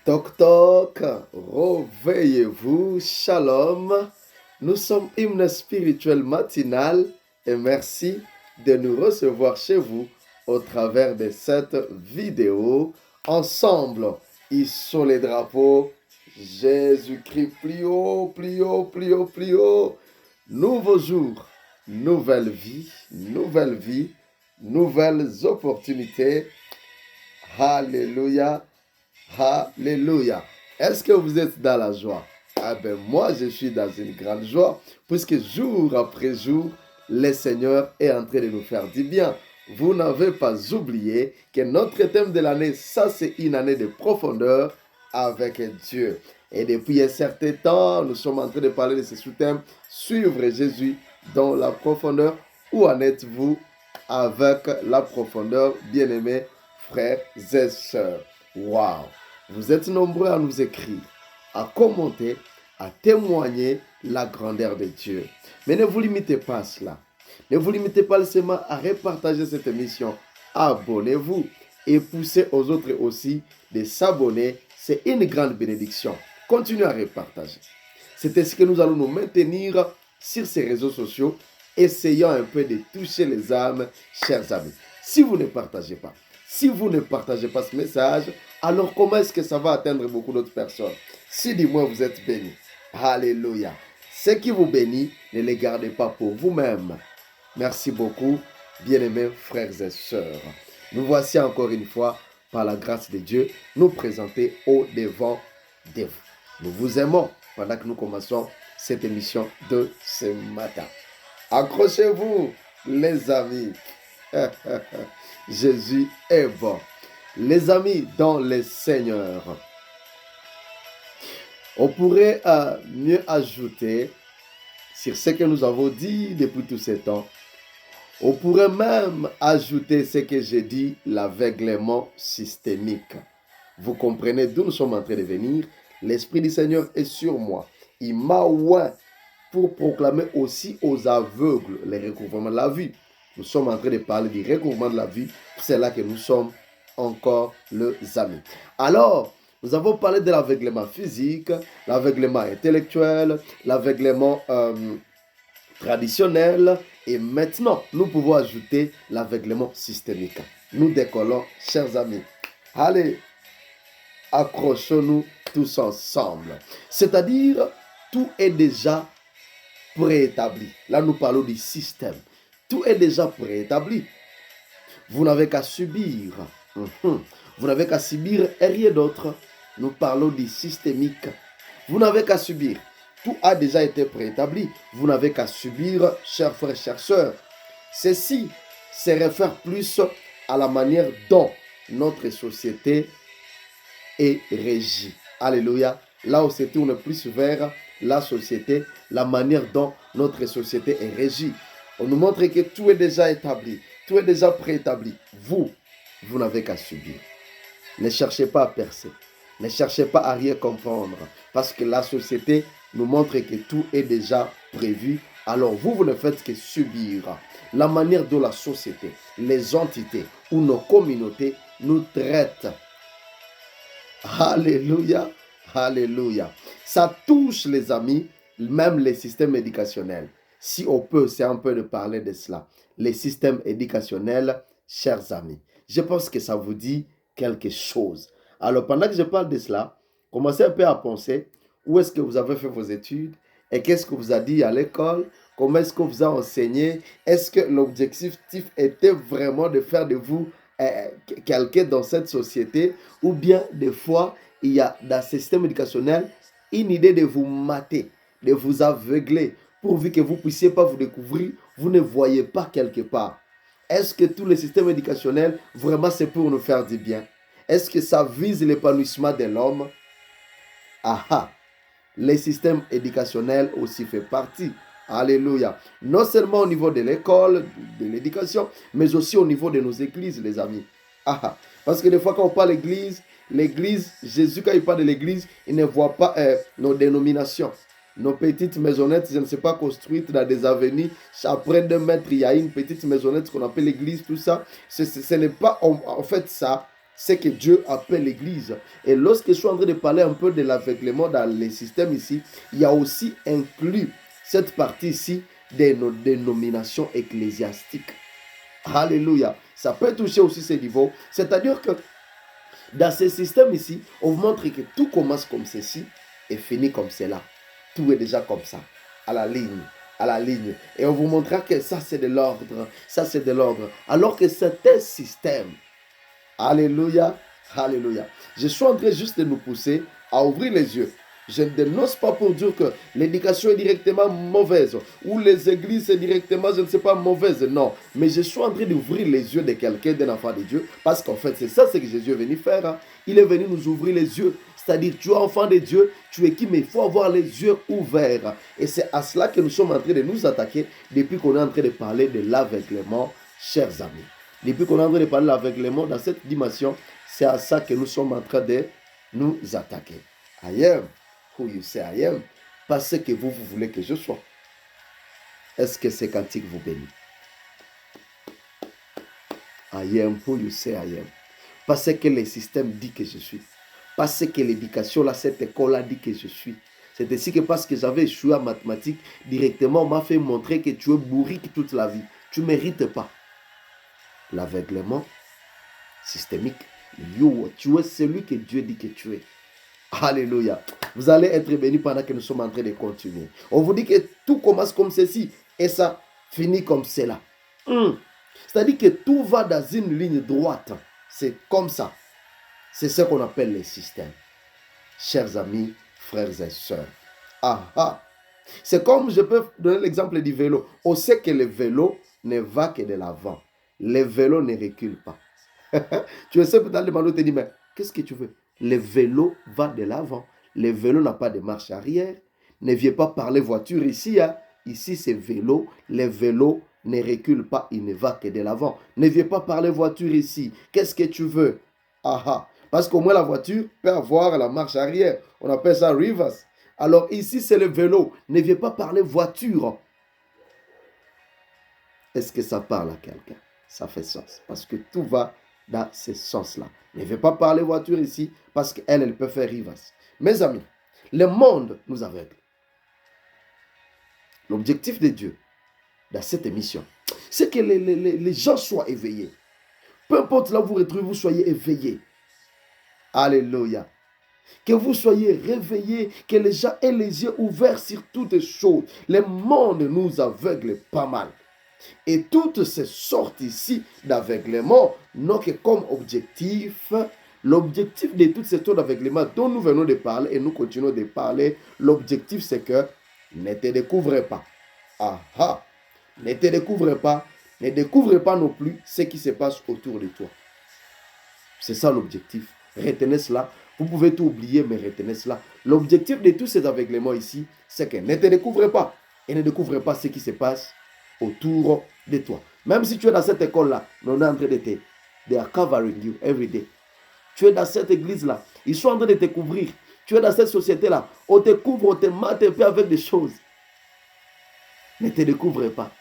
Toc toc, réveillez-vous, shalom. Nous sommes hymne spirituel matinal et merci de nous recevoir chez vous au travers de cette vidéo. Ensemble, hissons les drapeaux. Jésus-Christ, plus haut, plus haut, plus haut, plus haut. Nouveau jour, nouvelle vie, nouvelles opportunités. Alléluia. Alléluia. Est-ce que vous êtes dans la joie? Ah ben moi, je suis dans une grande joie, puisque jour après jour, le Seigneur est en train de nous faire du bien. Vous n'avez pas oublié que notre thème de l'année, ça c'est une année de profondeur avec Dieu. Et depuis un certain temps, nous sommes en train de parler de ce sous-thème, suivre Jésus dans la profondeur. Où en êtes-vous avec la profondeur, bien-aimés frères et sœurs? Waouh! Vous êtes nombreux à nous écrire, à commenter, à témoigner la grandeur de Dieu. Mais ne vous limitez pas à cela. Ne vous limitez pas seulement à repartager cette émission. Abonnez-vous et poussez aux autres aussi de s'abonner. C'est une grande bénédiction. Continuez à repartager. C'est ainsi que nous allons nous maintenir sur ces réseaux sociaux, essayant un peu de toucher les âmes, chers amis. Si vous ne partagez pas ce message, alors comment est-ce que ça va atteindre beaucoup d'autres personnes? Si du moins vous êtes bénis. Alléluia. Ce qui vous bénit, ne les gardez pas pour vous-même. Merci beaucoup, bien-aimés frères et sœurs. Nous voici encore une fois, par la grâce de Dieu, nous présenter au devant de vous. Nous vous aimons pendant que nous commençons cette émission de ce matin. Accrochez-vous, les amis. Jésus est bon. Les amis dans le Seigneur, on pourrait mieux ajouter sur ce que nous avons dit depuis tous ces temps. On pourrait même ajouter ce que j'ai dit, l'aveuglement systémique. Vous comprenez d'où nous sommes en train de venir. L'Esprit du Seigneur est sur moi. Il m'a oint pour proclamer aussi aux aveugles le recouvrement de la vue. Nous sommes en train de parler du recouvrement de la vue. C'est là que nous sommes encore les amis. Alors, nous avons parlé de l'aveuglement physique, l'aveuglement intellectuel, l'aveuglement traditionnel. Et maintenant, nous pouvons ajouter l'aveuglement systémique. Nous décollons, chers amis. Allez, accrochons-nous tous ensemble. C'est-à-dire, tout est déjà préétabli. Là, nous parlons du système. Tout est déjà préétabli. Vous n'avez qu'à subir. Vous n'avez qu'à subir et rien d'autre. Nous parlons du systémique. Vous n'avez qu'à subir. Tout a déjà été préétabli. Vous n'avez qu'à subir, chers frères, chères sœurs. Ceci se réfère plus à la manière dont notre société est régie. Alléluia. Là où c'est tourne plus vers la société, la manière dont notre société est régie. On nous montre que tout est déjà établi, tout est déjà préétabli. Vous n'avez qu'à subir. Ne cherchez pas à percer, ne cherchez pas à rien comprendre, parce que la société nous montre que tout est déjà prévu. Alors vous ne faites que subir la manière dont la société, les entités ou nos communautés nous traitent. Alléluia, alléluia. Ça touche les amis, même les systèmes éducationnels. Si on peut, c'est un peu de parler de cela. Les systèmes éducationnels, chers amis. Je pense que ça vous dit quelque chose. Alors, pendant que je parle de cela, commencez un peu à penser où est-ce que vous avez fait vos études et qu'est-ce que vous a dit à l'école, comment est-ce qu'on vous a enseigné, est-ce que l'objectif était vraiment de faire de vous quelqu'un dans cette société, ou bien des fois, il y a dans ce système éducationnel une idée de vous mater, de vous aveugler, pourvu que vous ne puissiez pas vous découvrir, vous ne voyez pas quelque part. Est-ce que tout le système éducationnel, vraiment, c'est pour nous faire du bien? Est-ce que ça vise l'épanouissement de l'homme? Ah, le système éducationnel aussi fait partie. Alléluia. Non seulement au niveau de l'école, de l'éducation, mais aussi au niveau de nos églises, les amis. Parce que des fois, quand on parle l'église, Jésus, quand il parle de l'église, il ne voit pas nos dénominations. Nos petites maisonnettes, je ne sais pas, construites dans des avenues. Après 2 mètres, il y a une petite maisonnette qu'on appelle l'église, tout ça. Ce n'est pas en fait ça. ce que Dieu appelle l'Église. Et lorsque je suis en train de parler un peu de l'aveuglement dans les systèmes ici, il y a aussi inclus cette partie ici de nos dénominations ecclésiastiques. Alléluia. Ça peut toucher aussi ces niveaux. C'est-à-dire que dans ces systèmes ici, on vous montre que tout commence comme ceci et finit comme cela. Tout est déjà comme ça, à la ligne. À la ligne. Et on vous montrera que ça c'est de l'ordre. Ça c'est de l'ordre. Alors que c'est un système. Alléluia. Alléluia. Je suis en train juste de nous pousser à ouvrir les yeux. Je ne dénonce pas pour dire que l'éducation est directement mauvaise ou les églises sont directement, je ne sais pas, mauvaises. Non. Mais je suis en train d'ouvrir les yeux de quelqu'un, d'un enfant de Dieu. Parce qu'en fait, c'est ça ce que Jésus est venu faire. Hein. Il est venu nous ouvrir les yeux. C'est-à-dire, tu es enfant de Dieu, tu es qui, mais il faut avoir les yeux ouverts. Et c'est à cela que nous sommes en train de nous attaquer depuis qu'on est en train de parler de l'aveuglement, chers amis. Depuis qu'on est en train de parler de l'aveuglement dans cette dimension, c'est à ça que nous sommes en train de nous attaquer. I am who you say I am, parce que vous voulez que je sois. Est-ce que ces cantiques vous bénissent? I am who you say I am. Parce que le système dit que je suis. Parce que l'éducation, là, cette école-là dit que je suis. C'est ainsi que parce que j'avais échoué en mathématiques, directement, on m'a fait montrer que tu es bourrique toute la vie. Tu ne mérites pas. L'aveuglement systémique. Tu es celui que Dieu dit que tu es. Alléluia. Vous allez être bénis pendant que nous sommes en train de continuer. On vous dit que tout commence comme ceci et ça finit comme cela. C'est-à-dire que tout va dans une ligne droite. C'est comme ça. C'est ce qu'on appelle les systèmes. Chers amis, frères et sœurs. C'est comme je peux donner l'exemple du vélo. On sait que le vélo ne va que de l'avant. Le vélo ne recule pas. Tu essaies peut-être de demander, te dire, mais qu'est-ce que tu veux? Le vélo va de l'avant. Le vélo n'a pas de marche arrière. Ne viens pas parler voiture ici. Hein. Ici, c'est vélo. Le vélo ne recule pas. Il ne va que de l'avant. Ne viens pas parler voiture ici. Qu'est-ce que tu veux? Parce qu'au moins, la voiture peut avoir la marche arrière. On appelle ça reverse. Alors ici, c'est le vélo. Ne viens pas parler voiture. Est-ce que ça parle à quelqu'un? Ça fait sens. Parce que tout va dans ce sens-là. Ne viens pas parler voiture ici parce qu'elle, elle peut faire reverse. Mes amis, le monde nous aveugle. L'objectif de Dieu dans cette émission, c'est que les gens soient éveillés. Peu importe là où vous retrouvez, vous soyez éveillés. Alléluia. Que vous soyez réveillés, que les gens aient les yeux ouverts sur toutes choses. Le monde nous aveugle pas mal. Et toutes ces sortes ici d'aveuglement n'ont que comme objectif, l'objectif de toutes ces sortes d'aveuglement dont nous venons de parler et nous continuons de parler, l'objectif c'est que ne te découvrez pas. Ne te découvrez pas, ne découvrez pas non plus ce qui se passe autour de toi. C'est ça l'objectif. Retenez cela. Vous pouvez tout oublier, mais retenez cela. L'objectif de tous ces aveuglements ici, c'est que ne te découvrez pas et ne découvrez pas ce qui se passe autour de toi. Même si tu es dans cette école-là, on est en train de te... They are covering you every day. Tu es dans cette église-là, ils sont en train de te couvrir. Tu es dans cette société-là, on te couvre, on te mate un peu avec des choses. Ne te découvre pas.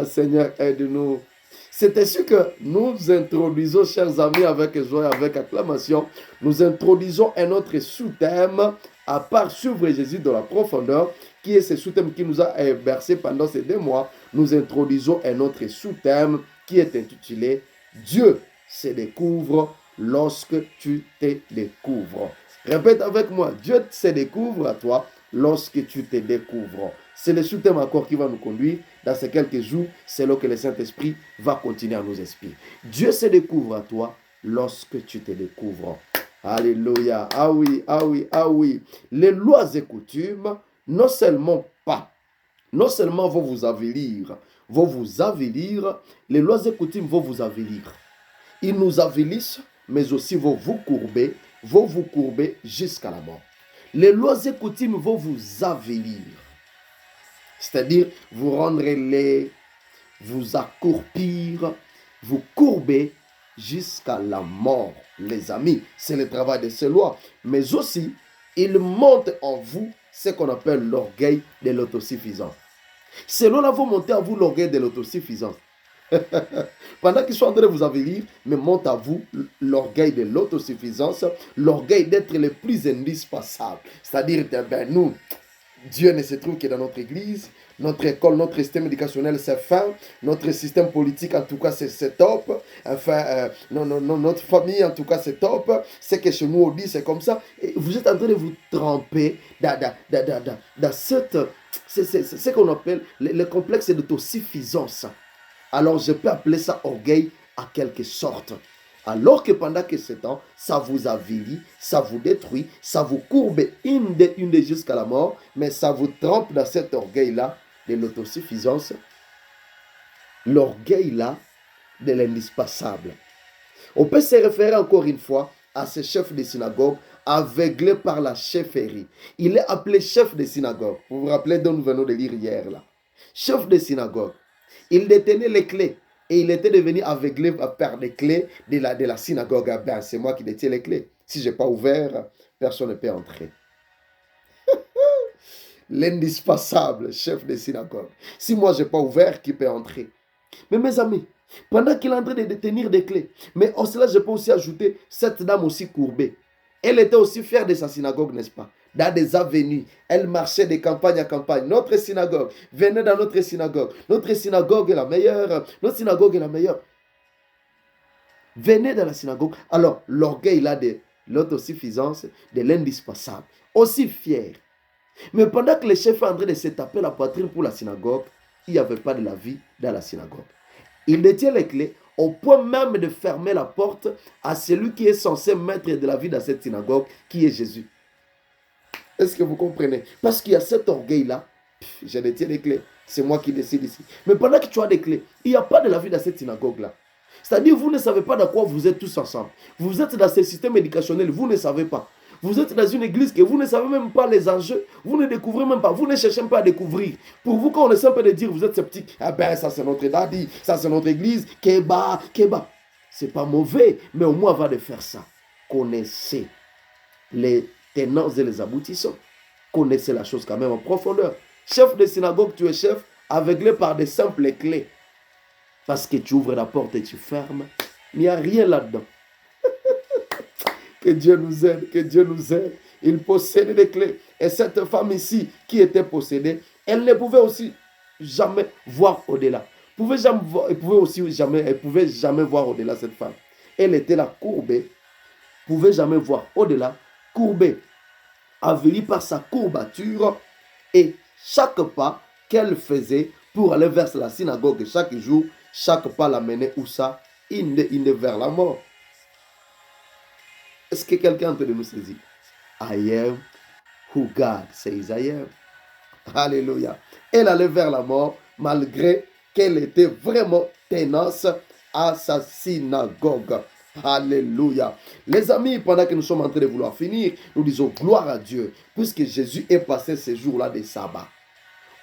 Seigneur, aide-nous. C'est ainsi que nous introduisons, chers amis, avec joie et avec acclamation, nous introduisons un autre sous-thème, à part suivre Jésus dans la profondeur, qui est ce sous-thème qui nous a bercé pendant ces 2 mois. Nous introduisons un autre sous-thème qui est intitulé « Dieu se découvre lorsque tu te découvres ». Répète avec moi, Dieu se découvre à toi lorsque tu te découvres. C'est le sous-thème encore qui va nous conduire dans ces quelques jours. C'est là que le Saint-Esprit va continuer à nous inspirer. Dieu se découvre à toi lorsque tu te découvres. Alléluia. Ah oui, ah oui, ah oui. Les lois et coutumes, non seulement vont vous avilir, les lois et coutumes vont vous avilir. Ils nous avilissent, mais aussi vont vous courber jusqu'à la mort. Les lois et coutumes vont vous avilir. C'est-à-dire vous rendre laid, vous accroupir, vous courber jusqu'à la mort. Les amis, c'est le travail de ces lois. Mais aussi, il monte en vous ce qu'on appelle l'orgueil de l'autosuffisance. Ces lois-là vont monter en vous l'orgueil de l'autosuffisance. Pendant qu'ils sont en train de vous avilir, mais monte à vous l'orgueil de l'autosuffisance, l'orgueil d'être le plus indispensable. C'est-à-dire, ben, nous, Dieu ne se trouve que dans notre église, notre école, notre système éducationnel, c'est fin. Notre système politique, en tout cas, c'est top. Enfin, notre famille, en tout cas, c'est top. C'est que chez nous, on dit, c'est comme ça. Et vous êtes en train de vous tremper dans cette... C'est ce qu'on appelle le complexe d'autosuffisance. Alors, je peux appeler ça orgueil à quelque sorte. Alors que pendant que ce temps, ça vous avilit, ça vous détruit, ça vous courbe une des jusqu'à la mort, mais ça vous trempe dans cet orgueil-là de l'autosuffisance, l'orgueil-là de l'indispensable. On peut se référer encore une fois à ce chef de synagogue aveuglé par la chefferie. Il est appelé chef de synagogue. Vous vous rappelez dont nous venons de lire hier là. Chef de synagogue. Il détenait les clés. Et il était devenu aveuglé par les clés de la synagogue. Ben, c'est moi qui détiens les clés. Si je n'ai pas ouvert, personne ne peut entrer. L'indispensable chef de synagogue. Si moi je n'ai pas ouvert, qui peut entrer? Mais mes amis, pendant qu'il est en train de détenir des clés, mais en cela je peux aussi ajouter cette dame aussi courbée. Elle était aussi fière de sa synagogue, n'est-ce pas? Dans des avenues, elle marchait de campagne à campagne. Notre synagogue, venez dans notre synagogue. Notre synagogue est la meilleure. Notre synagogue est la meilleure. Venez dans la synagogue. Alors, l'orgueil là de l'autosuffisance, de l'indispensable. Aussi fier. Mais pendant que le chef est en train de se taper la poitrine pour la synagogue, il n'y avait pas de la vie dans la synagogue. Il détient les clés au point même de fermer la porte à celui qui est censé mettre de la vie dans cette synagogue, qui est Jésus. Est-ce que vous comprenez? Parce qu'il y a cet orgueil-là. Je détiens les clés. C'est moi qui décide ici. Mais pendant que tu as des clés, il n'y a pas de la vie dans cette synagogue-là. C'est-à-dire, vous ne savez pas dans quoi vous êtes tous ensemble. Vous êtes dans ce système éducationnel, vous ne savez pas. Vous êtes dans une église que vous ne savez même pas les enjeux. Vous ne découvrez même pas. Vous ne cherchez même pas à découvrir. Pour vous, quand on essaie un peu de dire, vous êtes sceptique. Ah ben, ça c'est notre daddy. Ça c'est notre église. Keba. C'est pas mauvais. Mais au moins, avant de faire ça, connaissez les tenants et les aboutissants. Connaissez la chose quand même en profondeur. Chef de synagogue, tu es chef, aveuglé par des simples clés. Parce que tu ouvres la porte et tu fermes. Il n'y a rien là-dedans. Que Dieu nous aide, que Dieu nous aide. Il possédait des clés. Et cette femme ici, qui était possédée, elle ne pouvait aussi jamais voir au-delà. Elle pouvait jamais voir au-delà, cette femme. Elle était là courbée, pouvait jamais voir au-delà, courbée, avilie par sa courbature. Et chaque pas qu'elle faisait pour aller vers la synagogue chaque jour, chaque pas la menait où ça? Vers la mort. Est-ce que quelqu'un est en train de nous saisir? I am who God says I am. Alléluia. Elle allait vers la mort malgré qu'elle était vraiment tenace à sa synagogue. Alléluia. Les amis, pendant que nous sommes en train de vouloir finir, nous disons gloire à Dieu, puisque Jésus est passé ce jour-là de sabbat.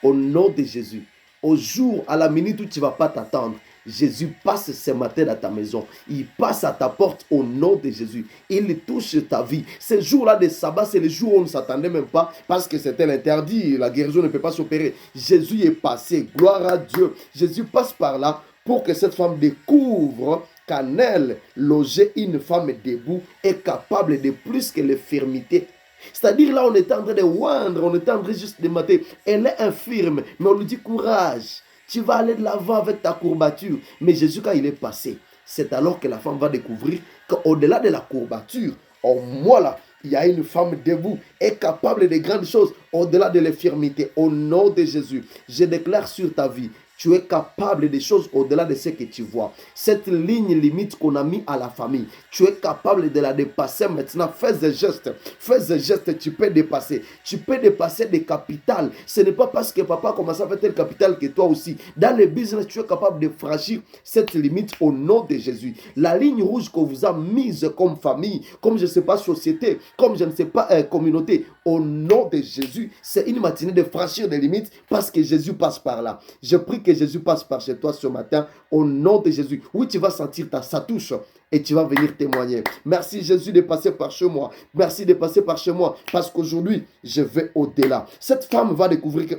Au nom de Jésus, au jour, à la minute où tu ne vas pas t'attendre, Jésus passe ce matin dans ta maison. Il passe à ta porte au nom de Jésus. Il touche ta vie. Ce jour-là de sabbat, c'est le jour où on ne s'attendait même pas parce que c'était l'interdit. La guérison ne peut pas s'opérer. Jésus est passé. Gloire à Dieu. Jésus passe par là pour que cette femme découvre qu'en elle, loger une femme debout est capable de plus que l'infirmité. C'est-à-dire là, on était en train de oindre, on était en train juste de mater. Elle est infirme, mais on lui dit courage. Tu vas aller de l'avant avec ta courbature. Mais Jésus, quand il est passé, c'est alors que la femme va découvrir qu'au-delà de la courbature, en moi là, il y a une femme debout, est capable de grandes choses au-delà de l'infirmité. Au nom de Jésus, je déclare sur ta vie, tu es capable de choses au-delà de ce que tu vois. Cette ligne limite qu'on a mis à la famille, tu es capable de la dépasser maintenant. Fais des gestes, tu peux dépasser. Tu peux dépasser des capitales. Ce n'est pas parce que papa commence à faire tel capital que toi aussi. Dans le business, tu es capable de franchir cette limite au nom de Jésus. La ligne rouge qu'on vous a mise comme famille, comme je ne sais pas société, comme je ne sais pas communauté, au nom de Jésus, c'est une matinée de franchir des limites parce que Jésus passe par là. Je prie que Jésus passe par chez toi ce matin au nom de Jésus. Oui, tu vas sentir sa touche et tu vas venir témoigner. Merci Jésus de passer par chez moi. Merci de passer par chez moi parce qu'aujourd'hui, je vais au-delà. Cette femme va découvrir que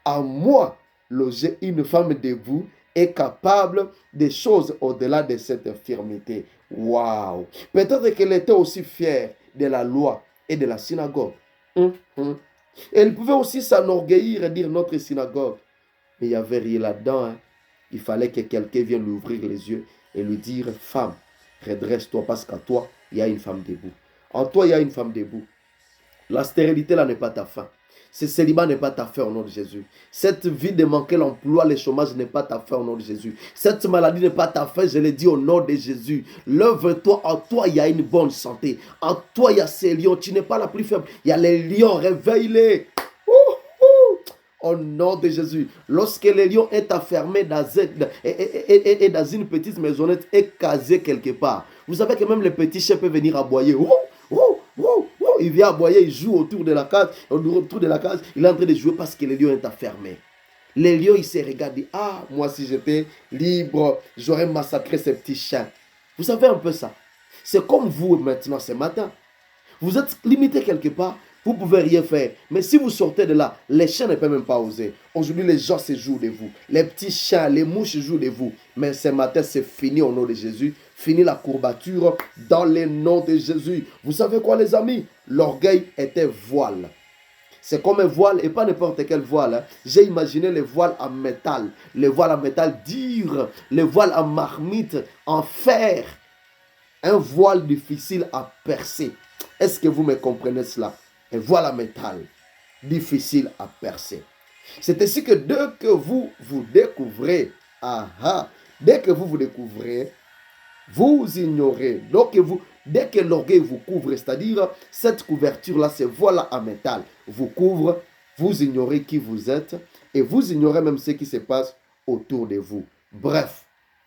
à moi, loger une femme debout est capable des choses au-delà de cette infirmité. Waouh! Peut-être qu'elle était aussi fière de la loi et de la synagogue. Elle pouvait aussi s'enorgueillir et dire notre synagogue. Mais il n'y avait rien là-dedans. Hein. Il fallait que quelqu'un vienne lui ouvrir les yeux et lui dire, femme, redresse-toi parce qu'à toi, il y a une femme debout. En toi, il y a une femme debout. La stérilité là n'est pas ta fin. Ce célibat n'est pas ta fin au nom de Jésus. Cette vie de manquer l'emploi, le chômage n'est pas ta fin au nom de Jésus. Cette maladie n'est pas ta fin, je l'ai dit au nom de Jésus. Lève-toi, en toi il y a une bonne santé. En toi il y a ces lions, tu n'es pas la plus faible. Il y a les lions, réveille-les. Au nom de Jésus. Lorsque le lion est enfermé dans une petite maisonnette et casé quelque part, vous savez que même les petits chiens peuvent venir aboyer. Il vient aboyer, il joue autour de la case. Autour de la case, il est en train de jouer parce que le lion est enfermé. Le lion, il se regarde, dit, ah, moi si j'étais libre, j'aurais massacré ces petits chiens. Vous savez un peu ça. C'est comme vous maintenant ce matin. Vous êtes limité quelque part. Vous ne pouvez rien faire. Mais si vous sortez de là, les chiens ne peuvent même pas oser. Aujourd'hui, les gens se jouent de vous. Les petits chiens, les mouches jouent de vous. Mais ce matin, c'est fini au nom de Jésus. Fini la courbature dans le nom de Jésus. Vous savez quoi, les amis? L'orgueil était voile. C'est comme un voile et pas n'importe quel voile. Hein. J'ai imaginé les voiles en métal. Les voiles en métal dur. Les voiles en marmite, en fer. Un voile difficile à percer. Est-ce que vous me comprenez cela? Un voile en métal, difficile à percer. C'est ainsi que dès que vous vous découvrez, dès que vous vous découvrez, vous ignorez. Donc dès que l'orgueil vous couvre, c'est-à-dire cette couverture-là, ce voile en métal, vous couvre, vous ignorez qui vous êtes et vous ignorez même ce qui se passe autour de vous. Bref,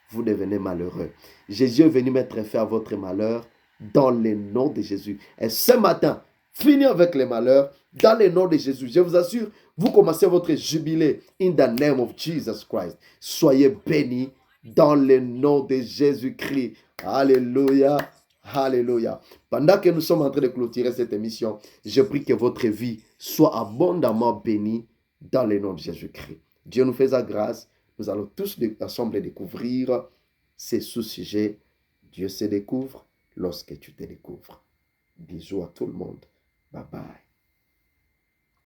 vous devenez malheureux. Jésus est venu mettre fin à votre malheur dans le nom de Jésus. Et ce matin, fini avec les malheurs dans le nom de Jésus. Je vous assure, vous commencez votre jubilé in the name of Jesus Christ. Soyez bénis dans le nom de Jésus-Christ. Alléluia. Alléluia. Pendant que nous sommes en train de clôturer cette émission, je prie que votre vie soit abondamment bénie dans le nom de Jésus-Christ. Dieu nous fait sa grâce. Nous allons tous ensemble découvrir ces sous-sujets. Dieu se découvre lorsque tu te découvres. Bisous à tout le monde. Bye bye.